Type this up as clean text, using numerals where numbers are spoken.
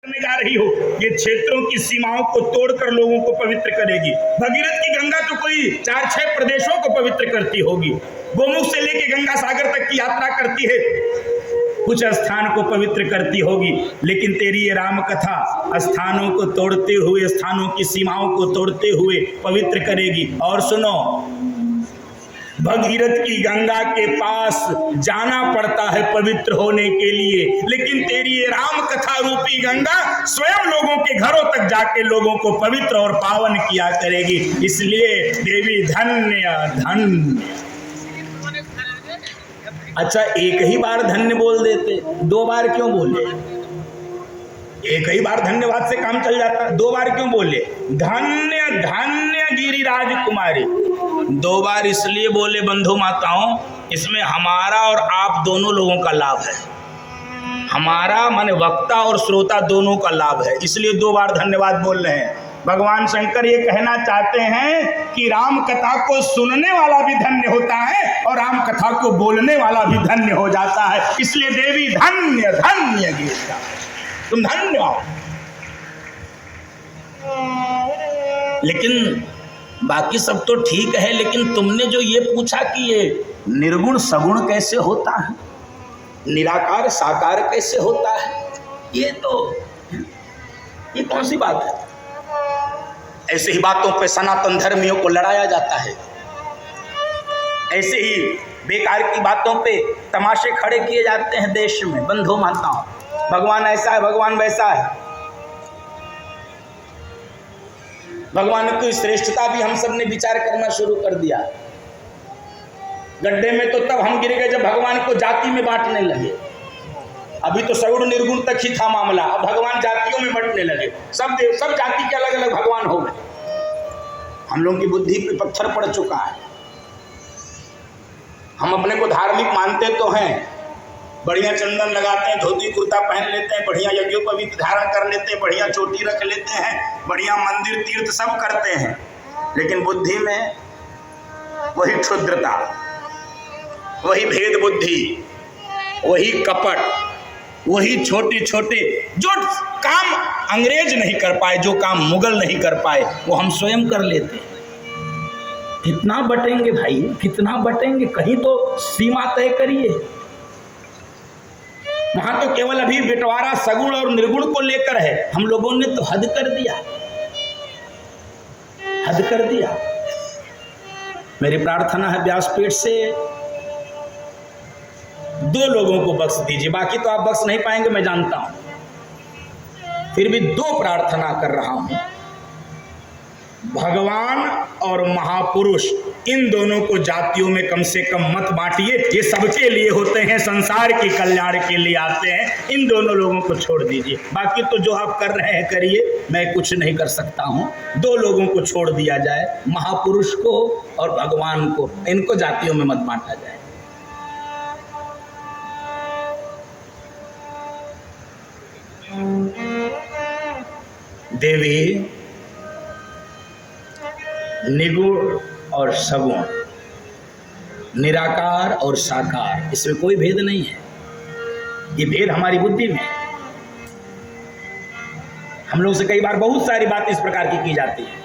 करने जा रही हो, ये क्षेत्रों की सीमाओं को तोड़कर लोगों को पवित्र करेगी। भगीरथ की गंगा तो कोई 4-6 प्रदेशों को पवित्र करती होगी, गोमुख से लेके गंगा सागर तक की यात्रा करती है, कुछ स्थान को पवित्र करती होगी। लेकिन तेरी ये राम कथा स्थानों को तोड़ते हुए, स्थानों की सीमाओं को तोड़ते हुए पवित्र करेगी। और सुनो, भगीरथ की गंगा के पास जाना पड़ता है पवित्र होने के लिए, लेकिन तेरी ये राम कथा रूपी गंगा स्वयं लोगों के घरों तक जाके लोगों को पवित्र और पावन किया करेगी। इसलिए देवी धन्य धन्य। अच्छा, एक ही बार धन्य बोल देते, 2 बार क्यों बोले? एक ही बार धन्यवाद से काम चल जाता, 2 बार क्यों बोले? धन्य धन्य गिरिराज कुमारी। 2 बार इसलिए बोले बंधु माताओं, इसमें हमारा और आप दोनों लोगों का लाभ है। हमारा माने वक्ता और श्रोता दोनों का लाभ है, इसलिए 2 बार धन्यवाद बोल रहे हैं। भगवान शंकर ये कहना चाहते हैं कि राम कथा को सुनने वाला भी धन्य होता है और राम कथा को बोलने वाला भी धन्य हो जाता है। इसलिए देवी धन्य धन्य गिरिराज, तुम धन्य हो। लेकिन बाकी सब तो ठीक है, लेकिन तुमने जो ये पूछा कि ये निर्गुण सगुण कैसे होता है, निराकार साकार कैसे होता है, ये कौन सी बात है? ऐसे ही बातों पे सनातन धर्मियों को लड़ाया जाता है, ऐसे ही बेकार की बातों पे तमाशे खड़े किए जाते हैं देश में। बंधु माताओं, भगवान ऐसा है, भगवान वैसा है, भगवान की श्रेष्ठता भी हम सब ने विचार करना शुरू कर दिया। गड्ढे में तो तब हम गिर गए जब भगवान को जाति में बांटने लगे। अभी तो सगुण निर्गुण तक ही था मामला, अब भगवान जातियों में बांटने लगे। सब जाति के अलग अलग भगवान हो गए। हम लोगों की बुद्धि पे पत्थर पड़ चुका है। हम अपने को धार्मिक मानते तो हैं, बढ़िया चंदन लगाते हैं, धोती कुर्ता पहन लेते हैं, बढ़िया यज्ञोपवीत धारण कर लेते हैं, बढ़िया चोटी रख लेते हैं, बढ़िया मंदिर तीर्थ सब करते हैं, लेकिन बुद्धि में वही क्षुद्रता, वही भेद बुद्धि, वही कपट, वही छोटे छोटे जो काम अंग्रेज नहीं कर पाए, जो काम मुगल नहीं कर पाए, वो हम स्वयं कर लेते हैं। कितना बटेंगे भाई, कितना बटेंगे? कहीं तो सीमा तय करिए। वहां तो केवल अभी बंटवारा सगुण और निर्गुण को लेकर है, हम लोगों ने तो हद कर दिया, हद कर दिया। मेरी प्रार्थना है व्यासपीठ से 2 लोगों को बख्श दीजिए, बाकी तो आप बख्श नहीं पाएंगे मैं जानता हूं, फिर भी 2 प्रार्थना कर रहा हूं। भगवान और महापुरुष, इन दोनों को जातियों में कम से कम मत बांटिए, ये सबके लिए होते हैं, संसार के कल्याण के लिए आते हैं। इन दोनों लोगों को छोड़ दीजिए, बाकी तो जो आप कर रहे हैं करिए, मैं कुछ नहीं कर सकता हूं। 2 लोगों को छोड़ दिया जाए, महापुरुष को और भगवान को, इनको जातियों में मत बांटा जाए। देवी निगुण और सगुण, निराकार और साकार, इसमें कोई भेद नहीं है। ये भेद हमारी बुद्धि में है। हम लोग से कई बार बहुत सारी बात इस प्रकार की जाती है।